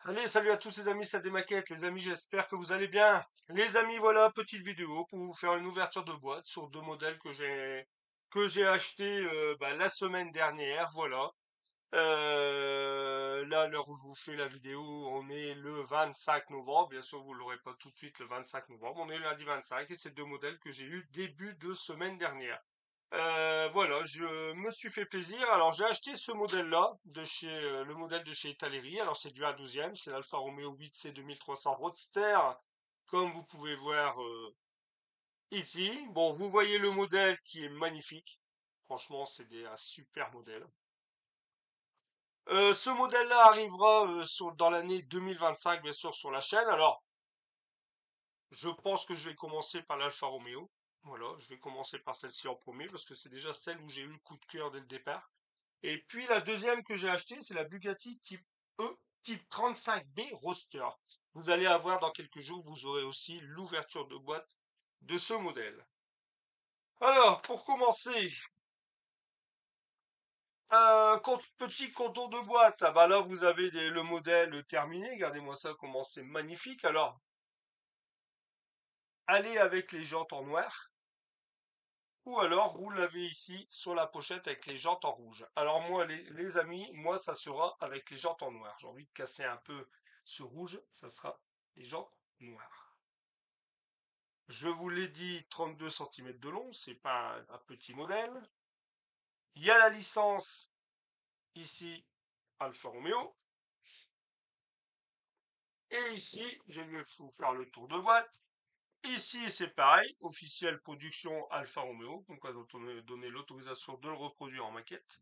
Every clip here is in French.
Allez, salut à tous les amis, c'est des maquettes. Les amis, j'espère que vous allez bien. Les amis, voilà, petite vidéo pour vous faire une ouverture de boîte sur deux modèles que j'ai acheté la semaine dernière. Voilà. Là, à l'heure où je vous fais la vidéo, on est le 25 novembre. Bien sûr, vous l'aurez pas tout de suite le 25 novembre. On est lundi 25 et c'est deux modèles que j'ai eu début de semaine dernière. Voilà, je me suis fait plaisir. Alors, j'ai acheté ce modèle-là de chez le modèle de chez Italeri. Alors, c'est du 1/12e, c'est l'Alfa Romeo 8C 2300 Roadster, comme vous pouvez voir ici. Bon, vous voyez le modèle qui est magnifique. Franchement, un super modèle. Ce modèle-là arrivera dans l'année 2025, bien sûr, sur la chaîne. Alors, je pense que je vais commencer par l'Alfa Romeo. Voilà, je vais commencer par celle-ci en premier parce que c'est déjà celle où j'ai eu le coup de cœur dès le départ. Et puis la deuxième que j'ai achetée, c'est la Bugatti type type 35B Roadster. Vous allez avoir dans quelques jours, vous aurez aussi l'ouverture de boîte de ce modèle. Alors, pour commencer, petit contour de boîte. Ah bah là, vous avez le modèle terminé. Regardez-moi ça, comment c'est magnifique. Alors, allez avec les jantes en noir. Ou alors, vous l'avez ici sur la pochette avec les jantes en rouge. Alors moi, les amis, moi, ça sera avec les jantes en noir. J'ai envie de casser un peu ce rouge, ça sera les jantes noires. Je vous l'ai dit, 32 cm de long, c'est pas un petit modèle. Il y a la licence ici, Alfa Romeo. Et ici, je vais vous faire le tour de boîte. Ici, c'est pareil, officielle production Alfa Romeo, donc on va donner l'autorisation de le reproduire en maquette.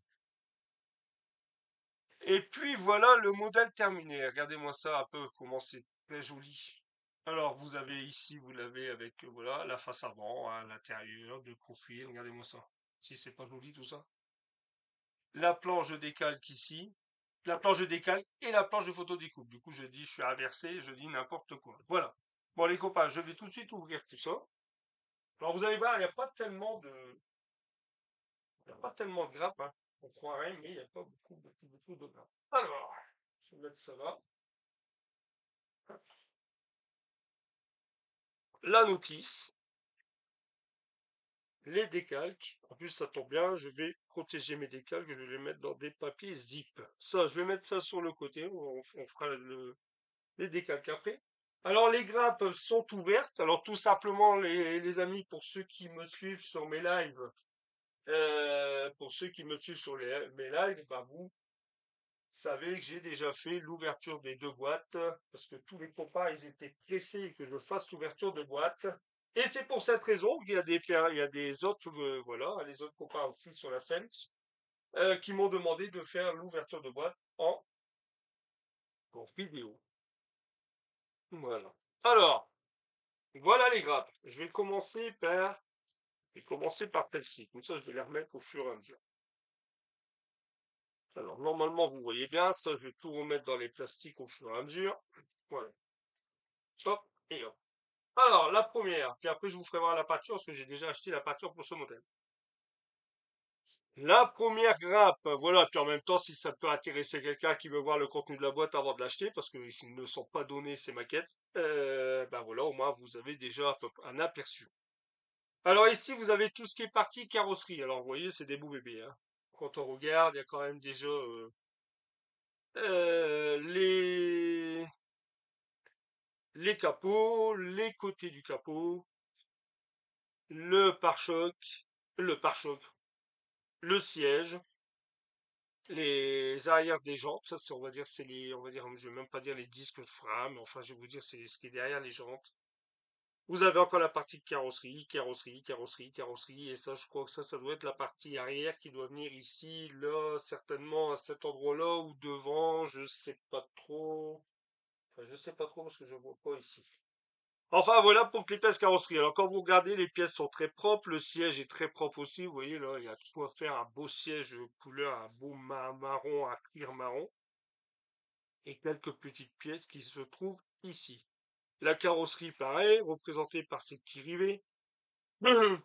Et puis voilà le modèle terminé. Regardez-moi ça un peu, comment c'est très joli. Alors vous avez ici, vous l'avez avec voilà la face avant, hein, l'intérieur, de profil. Regardez-moi ça. Si c'est pas joli tout ça. La planche de décalque ici, la planche de décalque et la planche de photo découpe. Du coup, je dis, je suis inversé, je dis n'importe quoi. Voilà. Bon les copains, je vais tout de suite ouvrir tout ça. Alors vous allez voir, il n'y a pas tellement de grappes, hein. On croirait, mais il n'y a pas beaucoup de grappes. Alors, je vais mettre ça là. La notice, les décalques. En plus, ça tombe bien, je vais protéger mes décalques, je vais les mettre dans des papiers zip. Ça, je vais mettre ça sur le côté, on fera les décalques après. Alors, les grappes sont ouvertes. Alors, tout simplement, les amis, pour ceux qui me suivent sur mes lives, pour ceux qui me suivent sur mes lives, bah, vous savez que j'ai déjà fait l'ouverture des deux boîtes, parce que tous les copains, ils étaient pressés que je fasse l'ouverture de boîte. Et c'est pour cette raison qu'il y a il y a des autres, voilà, les autres copains aussi sur la chaîne, qui m'ont demandé de faire l'ouverture de boîte en vidéo. Voilà. Alors, voilà les grappes. Je vais commencer par celle-ci. Comme ça, je vais les remettre au fur et à mesure. Alors, normalement, vous voyez bien, ça, je vais tout remettre dans les plastiques au fur et à mesure. Voilà. Hop, et hop. Alors, la première, puis après, je vous ferai voir la pâture, parce que j'ai déjà acheté la pâture pour ce modèle. La première grappe, voilà, puis en même temps, si ça peut intéresser quelqu'un qui veut voir le contenu de la boîte avant de l'acheter, parce que s'ils ne sont pas donnés ces maquettes, ben voilà, au moins vous avez déjà un aperçu. Alors ici, vous avez tout ce qui est partie carrosserie. Alors vous voyez, c'est des beaux bébés, hein. Quand on regarde, il y a quand même déjà euh, les les capots, les côtés du capot, le pare-choc, le pare-choc, le siège, les arrières des jantes, ça c'est, on va dire, on va dire, je vais même pas dire les disques de frein, mais enfin, je vais vous dire, c'est ce qui est derrière les jantes. Vous avez encore la partie carrosserie, et ça, je crois que ça doit être la partie arrière qui doit venir ici, là, certainement à cet endroit-là, ou devant, je sais pas trop. Enfin, je sais pas trop parce que je vois pas ici. Enfin, voilà pour les pièces carrosserie. Alors, quand vous regardez, les pièces sont très propres, le siège est très propre aussi. Vous voyez, là, il y a tout à faire un beau siège couleur, un beau marron, un cuir marron. Et quelques petites pièces qui se trouvent ici. La carrosserie, pareil, représentée par ces petits rivets, que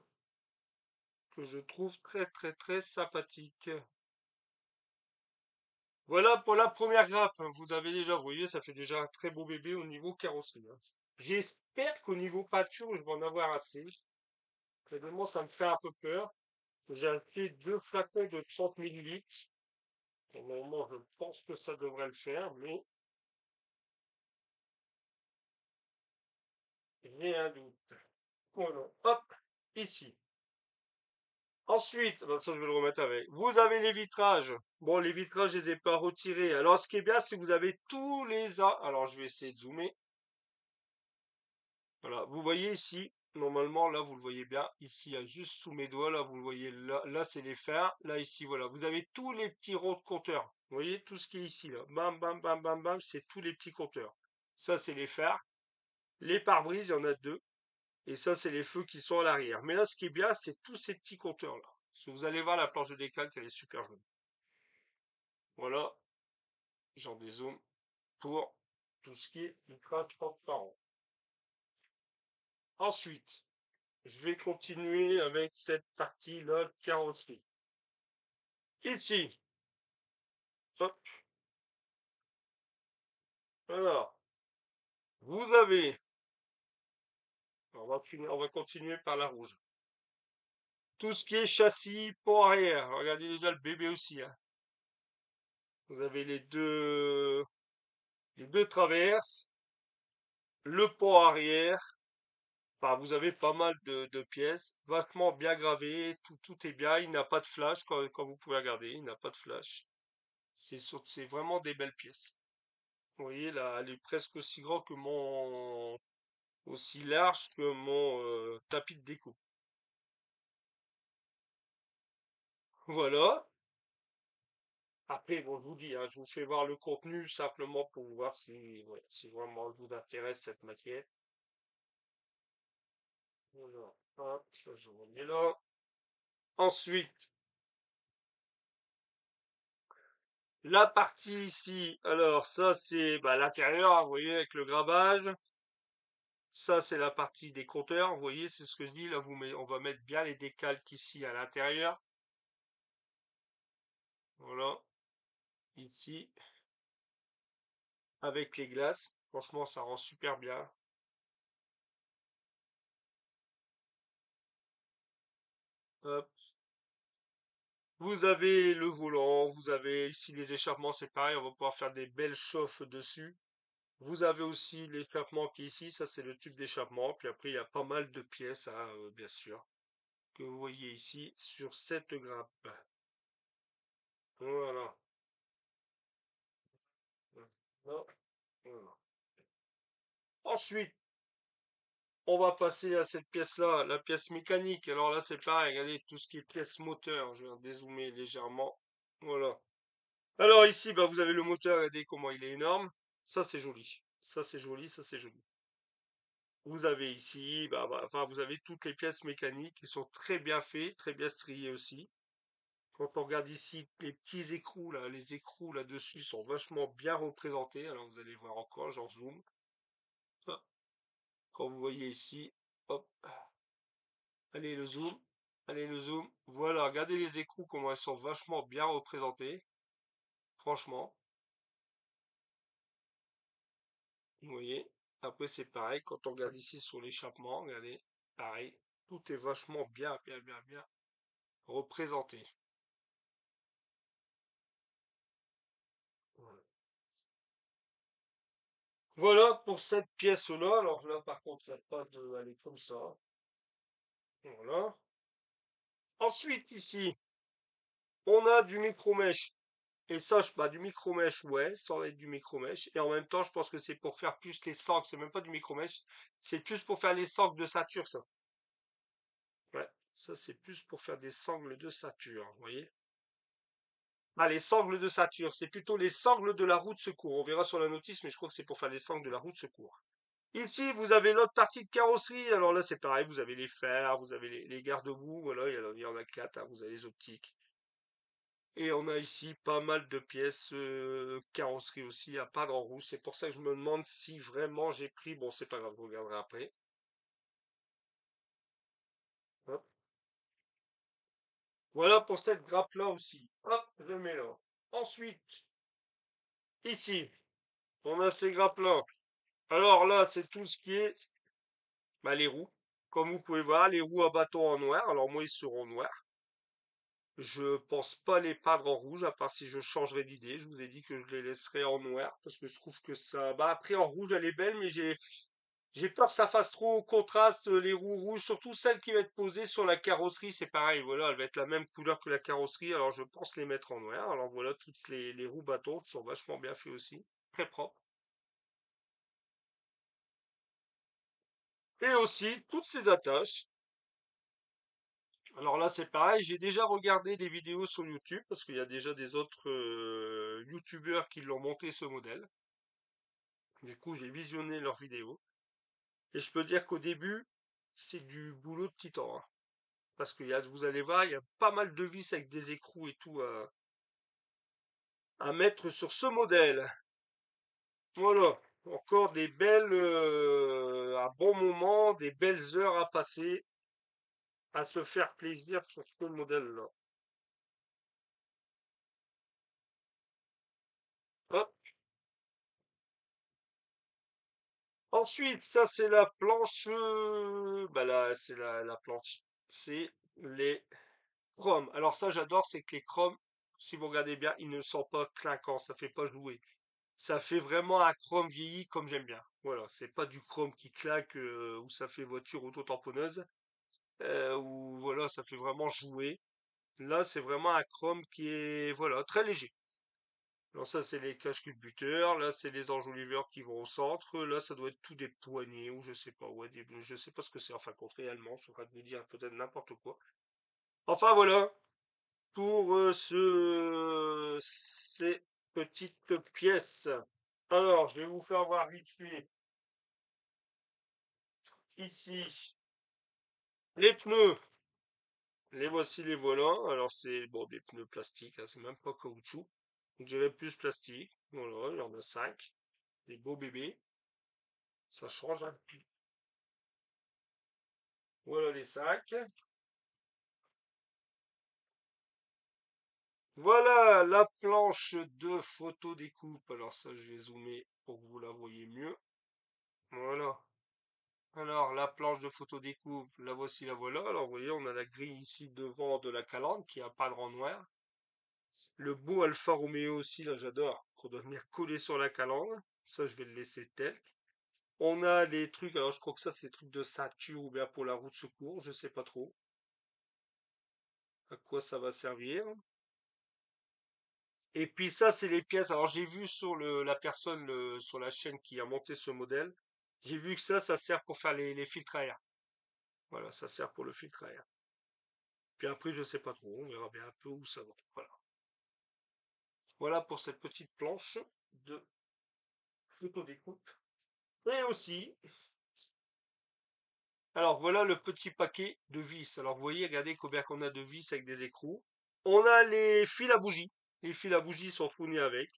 je trouve très très très sympathiques. Voilà pour la première grappe. Vous avez déjà, vous voyez, ça fait déjà un très beau bébé au niveau carrosserie, hein. J'espère qu'au niveau peinture, je vais en avoir assez. Vraiment, ça me fait un peu peur. J'ai acheté 2 flacons de 30 millilitres. Normalement, je pense que ça devrait le faire, mais j'ai un doute. Voilà. Hop, ici. Ensuite, ben ça je vais le remettre avec. Vous avez les vitrages. Bon, les vitrages, je les ai pas retirés. Alors, ce qui est bien, c'est que vous avez tous les Alors, je vais essayer de zoomer. Voilà, vous voyez ici, normalement, là, vous le voyez bien. Ici, il y a juste sous mes doigts, là, vous le voyez. Là, c'est les fers. Là, ici, voilà. Vous avez tous les petits ronds de compteurs. Vous voyez tout ce qui est ici, là. Bam, bam, bam, bam, bam. C'est tous les petits compteurs. Ça, c'est les fers. Les pare-brises, il y en a deux. Et ça, c'est les feux qui sont à l'arrière. Mais là, ce qui est bien, c'est tous ces petits compteurs-là. Si vous allez voir la planche de décalque, elle est super jolie. Voilà, j'en dézoome pour tout ce qui est ultra transparent. Ensuite, je vais continuer avec cette partie-là de carrosserie. Ici, hop, alors, vous avez, on va continuer par la rouge. Tout ce qui est châssis, pont arrière. Regardez déjà le bébé aussi, hein. Vous avez les deux traverses, le pont arrière. Enfin, vous avez pas mal de pièces, vachement bien gravées, tout est bien. Il n'a pas de flash quand vous pouvez regarder, il n'a pas de flash. C'est vraiment des belles pièces. Vous voyez là, elle est presque aussi grand que aussi large que mon tapis de déco. Voilà. Après, bon, je vous dis, hein, je vous fais voir le contenu simplement pour voir si, voilà, si vraiment vous intéresse cette matière. Voilà. Hop, ça, je remets là. Ensuite, la partie ici, alors ça c'est bah, l'intérieur, hein, vous voyez, avec le gravage. Ça c'est la partie des compteurs, vous voyez, c'est ce que je dis. Là, on va mettre bien les décalques ici à l'intérieur. Voilà, ici, avec les glaces. Franchement, ça rend super bien. Hop. Vous avez le volant, vous avez ici les échappements, c'est pareil, on va pouvoir faire des belles chauffes dessus. Vous avez aussi l'échappement qui est ici, ça c'est le tube d'échappement. Puis après, il y a pas mal de pièces, hein, bien sûr, que vous voyez ici sur cette grappe. Voilà. Voilà. Voilà. Ensuite, on va passer à cette pièce-là, la pièce mécanique. Alors là, c'est pareil, regardez tout ce qui est pièce moteur. Je vais dézoomer légèrement. Voilà. Alors ici, bah, vous avez le moteur, regardez comment il est énorme. Ça, c'est joli. Ça, c'est joli, ça, c'est joli. Vous avez ici, enfin, vous avez toutes les pièces mécaniques qui sont très bien faites, très bien striées aussi. Quand on regarde ici, les petits écrous là, les écrous là-dessus sont vachement bien représentés. Alors vous allez voir encore, j'en zoom. Hop. Quand vous voyez ici, hop, allez le zoom, allez le zoom. Voilà, regardez les écrous comment elles sont vachement bien représentées. Franchement, vous voyez. Après c'est pareil, quand on regarde ici sur l'échappement, regardez, pareil, tout est vachement bien, bien, bien, bien représenté. Voilà. Voilà pour cette pièce-là. Alors là, par contre, il n'y a pas de... Elle est comme ça. Voilà. Ensuite, ici, on a du micro-mèche. Et ça, bah, du micro-mèche, ouais, ça va être du micro-mèche. Et en même temps, je pense que c'est pour faire plus les sangles. C'est même pas du micro-mèche. C'est plus pour faire les sangles de ceinture, ça. Ouais. Ça, c'est plus pour faire des sangles de ceinture, vous voyez. Ah, les sangles de ceinture. C'est plutôt les sangles de la roue de secours. On verra sur la notice, mais je crois que c'est pour faire les sangles de la roue de secours. Ici, vous avez l'autre partie de carrosserie. Alors là, c'est pareil. Vous avez les fers, vous avez les garde-boue. Voilà, il y en a quatre, hein. Vous avez les optiques. Et on a ici pas mal de pièces carrosserie aussi, à pas en rouge. C'est pour ça que je me demande si vraiment j'ai pris. Bon, c'est pas grave, je regarderai après. Hop. Voilà pour cette grappe-là aussi. Hop, je mets là. Ensuite, Ici, on a ces grappes-là. Alors là, c'est tout ce qui est bah, les roues. Comme vous pouvez voir, les roues à bâton en noir. Alors moi, ils seront noirs. Je pense pas les peindre en rouge, à part si je changerais d'idée. Je vous ai dit que je les laisserais en noir parce que je trouve que ça. Bah après en rouge elle est belle, mais j'ai peur que ça fasse trop contraste les roues rouges, surtout celle qui va être posée sur la carrosserie. C'est pareil, voilà, elle va être la même couleur que la carrosserie. Alors je pense les mettre en noir. Alors voilà toutes les roues bâtons qui sont vachement bien fait aussi, très propres. Et aussi toutes ces attaches. Alors là, c'est pareil, j'ai déjà regardé des vidéos sur YouTube parce qu'il y a déjà des autres YouTubeurs qui l'ont monté ce modèle. Du coup, j'ai visionné leurs vidéos et je peux dire qu'au début, c'est du boulot de titan, hein. Parce que vous allez voir, il y a pas mal de vis avec des écrous et tout à mettre sur ce modèle. Voilà, encore des belles, un bon moment, des belles heures à passer, à se faire plaisir sur ce modèle-là. Hop. Ensuite, ça c'est la planche, bah là c'est la planche. C'est les chromes. Alors ça j'adore, c'est que les chromes, si vous regardez bien, ils ne sont pas clinquants, ça fait pas jouer. Ça fait vraiment un chrome vieilli comme j'aime bien. Voilà, c'est pas du chrome qui claque ou ça fait voiture auto-tamponneuse ou voilà, ça fait vraiment jouer. Là, c'est vraiment un chrome qui est voilà très léger. Alors ça, c'est les cache-culbuteurs. Là, c'est les enjoliveurs qui vont au centre. Là, ça doit être tout des poignées ou je sais pas. Ouais, je sais pas ce que c'est. Enfin, contre réellement, je suis en train de me dire peut-être n'importe quoi. Enfin, voilà pour ces petites pièces. Alors, je vais vous faire voir vite fait ici les pneus. Les voici les volants. Alors, c'est bon des pneus plastiques, hein, c'est même pas caoutchouc. Donc, je dirais plus plastique. Voilà, il y en a 5. Des beaux bébés. Ça change, hein. Voilà les 5. Voilà la planche de photo découpe. Alors ça, je vais zoomer pour que vous la voyez mieux. Voilà. Alors la planche de photo découpe, la voici, la voilà. Alors vous voyez, on a la grille ici devant de la calandre qui a pas de en noir. Le beau Alfa Romeo aussi, là j'adore, qu'on doit venir coller sur la calandre. Ça, je vais le laisser tel. On a les trucs, alors je crois que ça c'est des trucs de ceinture ou bien pour la roue de secours, je sais pas trop à quoi ça va servir. Et puis ça, c'est les pièces. Alors j'ai vu sur la personne sur la chaîne qui a monté ce modèle, j'ai vu que ça sert pour faire les filtres à air. Voilà, ça sert pour le filtre à air. Puis après, je sais pas trop, on verra bien un peu où ça va. Voilà. Voilà pour cette petite planche de photo découpe. Et aussi, alors voilà le petit paquet de vis. Alors vous voyez, regardez combien qu'on a de vis avec des écrous. On a les fils à bougie. Les fils à bougie sont fournis avec.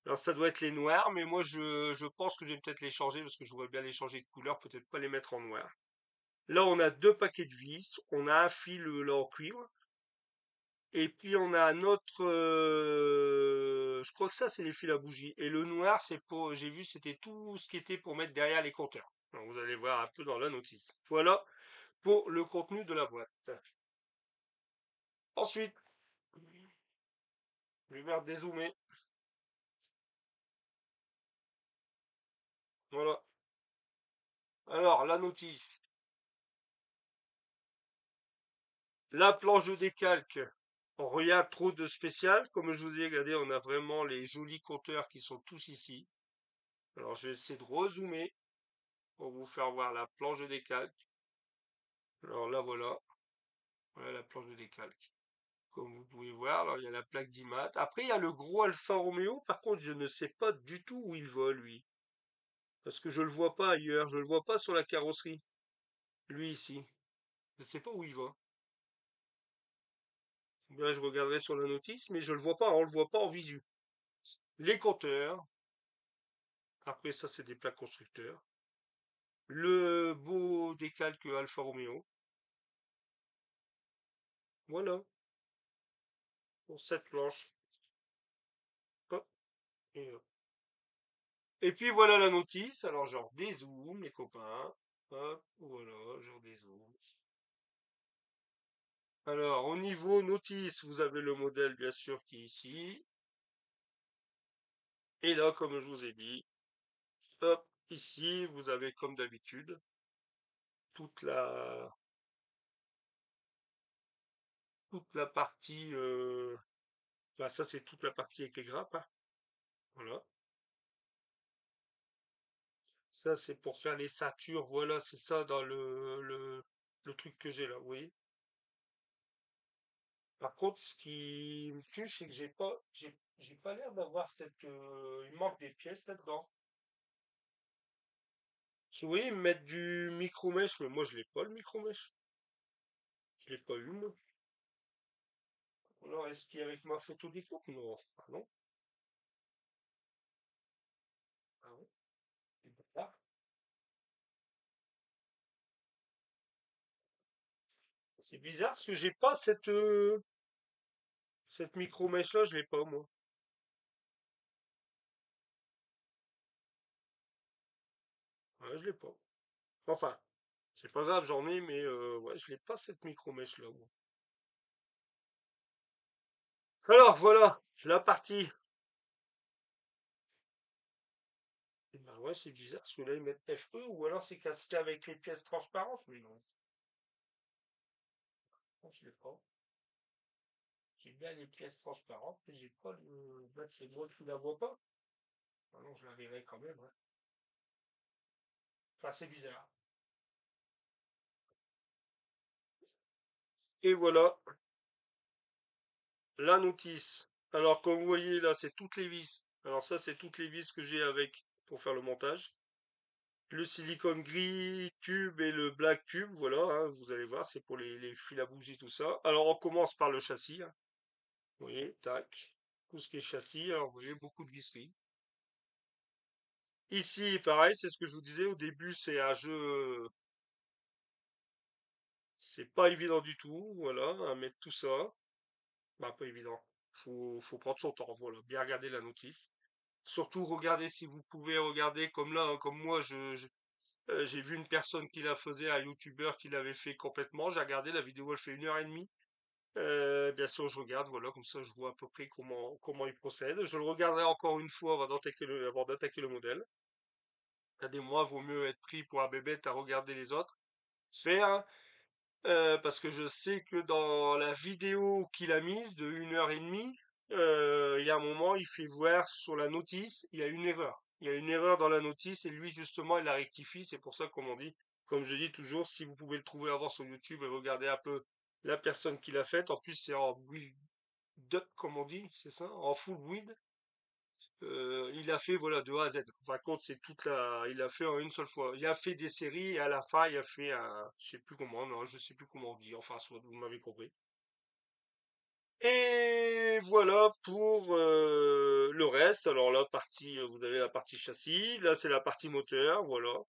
Alors ça doit être les noirs, mais moi je pense que je vais peut-être les changer parce que je voudrais bien les changer de couleur, peut-être pas les mettre en noir. Là on a deux paquets de vis, on a un fil là en cuivre, et puis on a un autre, je crois que ça c'est les fils à bougie, et le noir c'est pour, j'ai vu c'était tout ce qui était pour mettre derrière les compteurs. Alors, vous allez voir un peu dans la notice. Voilà pour le contenu de la boîte. Ensuite, je vais faire dézoomer. Voilà. Alors la notice. La planche de décalque, rien trop de spécial. Comme je vous ai regardé, on a vraiment les jolis compteurs qui sont tous ici. Alors, je vais essayer de rezoomer pour vous faire voir la planche de décalque. Alors là, voilà. Voilà la planche de décalque. Comme vous pouvez voir, alors il y a la plaque d'IMAT. Après, il y a le gros Alfa Romeo. Par contre, je ne sais pas du tout où il va, lui. Parce que je le vois pas ailleurs. Je le vois pas sur la carrosserie. Lui, ici. Je sais pas où il va. Là, je regarderai sur la notice, mais je le vois pas. On le voit pas en visu. Les compteurs. Après, ça, c'est des plaques constructeurs. Le beau décalque Alfa Romeo. Voilà, pour cette planche. Hop. Et puis voilà la notice. Alors, genre dézoome, les copains. Hop, voilà, genre dézoome. Alors, au niveau notice, vous avez le modèle, bien sûr, qui est ici. Et là, comme je vous ai dit, hop, ici, vous avez, comme d'habitude, toute la, toute la partie, bah, ça, c'est toute la partie avec les grappes, hein. Voilà. Ça, c'est pour faire les ceintures. Voilà, c'est ça dans le truc que j'ai là, oui. Par contre, ce qui me tue, c'est que j'ai pas l'air d'avoir il manque des pièces là-dedans. Parce que, vous voyez, ils me mettent du micro-mèche, mais moi, je l'ai pas, le micro-mèche. Je l'ai pas eu, moi. Alors, est-ce qu'il y a avec ma photo des photos? Non. Ah non. Ah ouais. Et ben là, c'est bizarre parce que j'ai pas cette micro-mèche là, je l'ai pas, moi. Ouais, je l'ai pas. Enfin, c'est pas grave, j'en ai, mais ouais, je l'ai pas cette micro-mèche là, moi. Alors, voilà, la partie. Eh ben ouais, c'est bizarre, parce que là, ils mettent FE, ou alors c'est casqué avec les pièces transparentes, mais non. Non, je l'ai pas. J'ai bien les pièces transparentes, mais j'ai pas le. Là, c'est moi qui la vois pas. Ah non, je la verrai quand même, hein. Enfin, c'est bizarre. Et voilà, la notice. Alors, comme vous voyez, là, c'est toutes les vis. Alors ça, c'est toutes les vis que j'ai avec pour faire le montage. Le silicone gris tube et le black tube, voilà, hein, vous allez voir, c'est pour les fils à bougie, tout ça. Alors, on commence par le châssis, hein. Vous voyez, tac. Tout ce qui est châssis, alors vous voyez, beaucoup de visserie. Ici, pareil, c'est ce que je vous disais, au début, c'est un jeu, c'est pas évident du tout, voilà, à mettre tout ça. Bah, pas évident. Faut prendre son temps, voilà, bien regarder la notice. Surtout, regardez si vous pouvez regarder comme là, hein, comme moi, j'ai vu une personne qui la faisait, un youtubeur qui l'avait fait complètement. J'ai regardé la vidéo, elle fait 1 heure et demie. Bien sûr, je regarde, voilà, comme ça je vois à peu près comment il procède. Je le regarderai encore une fois avant d'attaquer le modèle. Regardez, moi, vaut mieux être pris pour un bébête à regarder les autres faire, parce que je sais que dans la vidéo qu'il a mise de 1 heure et demie, il y a un moment, il fait voir sur la notice, il y a une erreur. Il y a une erreur dans la notice et lui, justement, il la rectifie. C'est pour ça, comme on dit, comme je dis toujours, si vous pouvez le trouver avant sur YouTube et regarder un peu la personne qui l'a faite. En plus, c'est en build up, comme on dit, c'est ça, en full build. Il a fait voilà de A à Z. Par contre, c'est il a fait en une seule fois. Il a fait des séries et à la fin, il a fait je sais plus comment, non, je sais plus comment on dit. Enfin, soit vous m'avez compris. Et voilà pour le reste. Alors la partie, vous avez la partie châssis. Là, c'est la partie moteur. Voilà.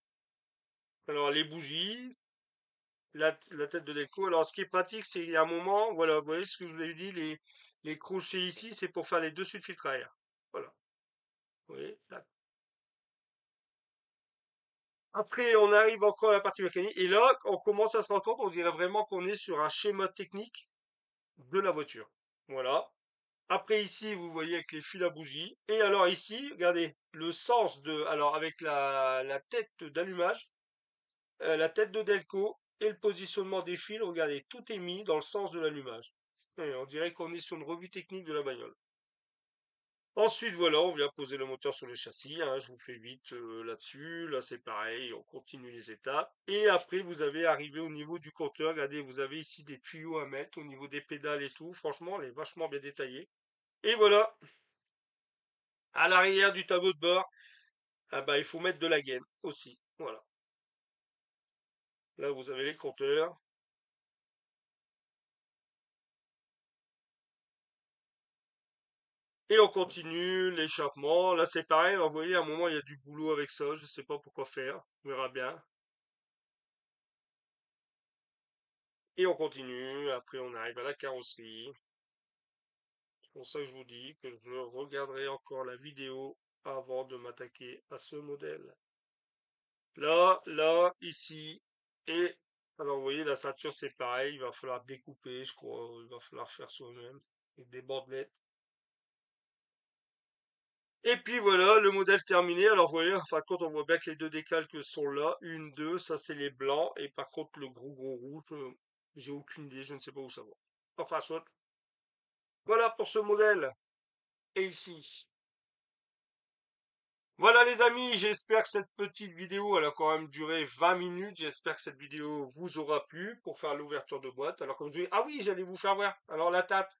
Alors les bougies, la tête de déco. Alors ce qui est pratique, c'est il y a un moment, voilà, vous voyez ce que je vous avais dit, les crochets ici, c'est pour faire les dessus de filtre à air. Voilà. Vous voyez, après, on arrive encore à la partie mécanique. Et là, on commence à se rendre compte, on dirait vraiment qu'on est sur un schéma technique de la voiture. Voilà. Après, ici, vous voyez avec les fils à bougie. Et alors ici, regardez, le sens alors avec la tête d'allumage, la tête de Delco et le positionnement des fils, regardez, tout est mis dans le sens de l'allumage. Et on dirait qu'on est sur une revue technique de la bagnole. Ensuite, voilà, on vient poser le moteur sur le châssis, hein, je vous fais vite là-dessus. Là, c'est pareil, on continue les étapes. Et après, vous avez arrivé au niveau du compteur. Regardez, vous avez ici des tuyaux à mettre au niveau des pédales et tout. Franchement, elle est vachement bien détaillée. Et voilà, à l'arrière du tableau de bord, ah bah, il faut mettre de la gaine aussi. Voilà. Là, vous avez les compteurs. Et on continue l'échappement. Là, c'est pareil. Alors, vous voyez, à un moment, il y a du boulot avec ça. Je sais pas pourquoi faire. On verra bien. Et on continue. Après, on arrive à la carrosserie. pour ça que je vous dis que je regarderai encore la vidéo avant de m'attaquer à ce modèle. Là, là, ici, et alors vous voyez, la ceinture c'est pareil, il va falloir découper, je crois, il va falloir faire soi-même, avec des bandelettes. Et puis voilà, le modèle terminé. Alors vous voyez, enfin quand on voit bien que les deux décalques sont là, une, deux, ça c'est les blancs, et par contre le gros rouge, j'ai aucune idée, je ne sais pas où ça va. Enfin, soit. Voilà pour ce modèle. Et ici. Voilà les amis, j'espère que cette petite vidéo, elle a quand même duré 20 minutes. J'espère que cette vidéo vous aura plu pour faire l'ouverture de boîte. Alors comme je dis, ah oui, j'allais vous faire voir. Alors la tâte,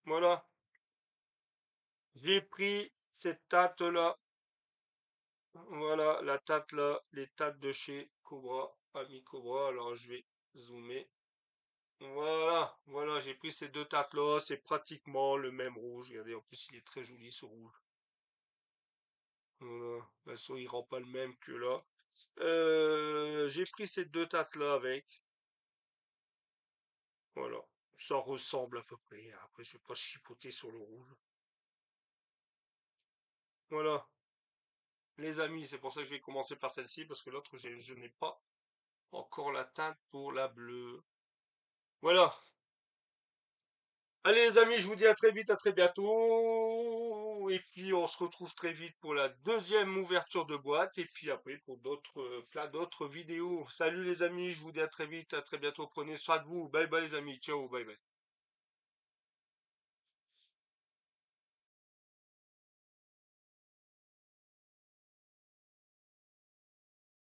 voilà. J'ai pris cette tâte-là. Voilà, la tâte là, les tâtes de chez Cobra, Ami Cobra. Alors je vais zoomer. Voilà, voilà, j'ai pris ces deux tâtes là. C'est pratiquement le même rouge. Regardez, en plus il est très joli ce rouge. Voilà. De toute façon, il rend pas le même que là. J'ai pris ces deux tâtes-là avec. Voilà. Ça ressemble à peu près. Après, je vais pas chipoter sur le rouge. Voilà. Les amis, c'est pour ça que je vais commencer par celle-ci, parce que l'autre, je n'ai pas encore la teinte pour la bleue. Voilà. Allez les amis, je vous dis à très vite, à très bientôt. Et puis on se retrouve très vite pour la deuxième ouverture de boîte. Et puis après pour d'autres, plein d'autres vidéos. Salut les amis, je vous dis à très vite, à très bientôt. Prenez soin de vous. Bye bye les amis. Ciao, bye bye.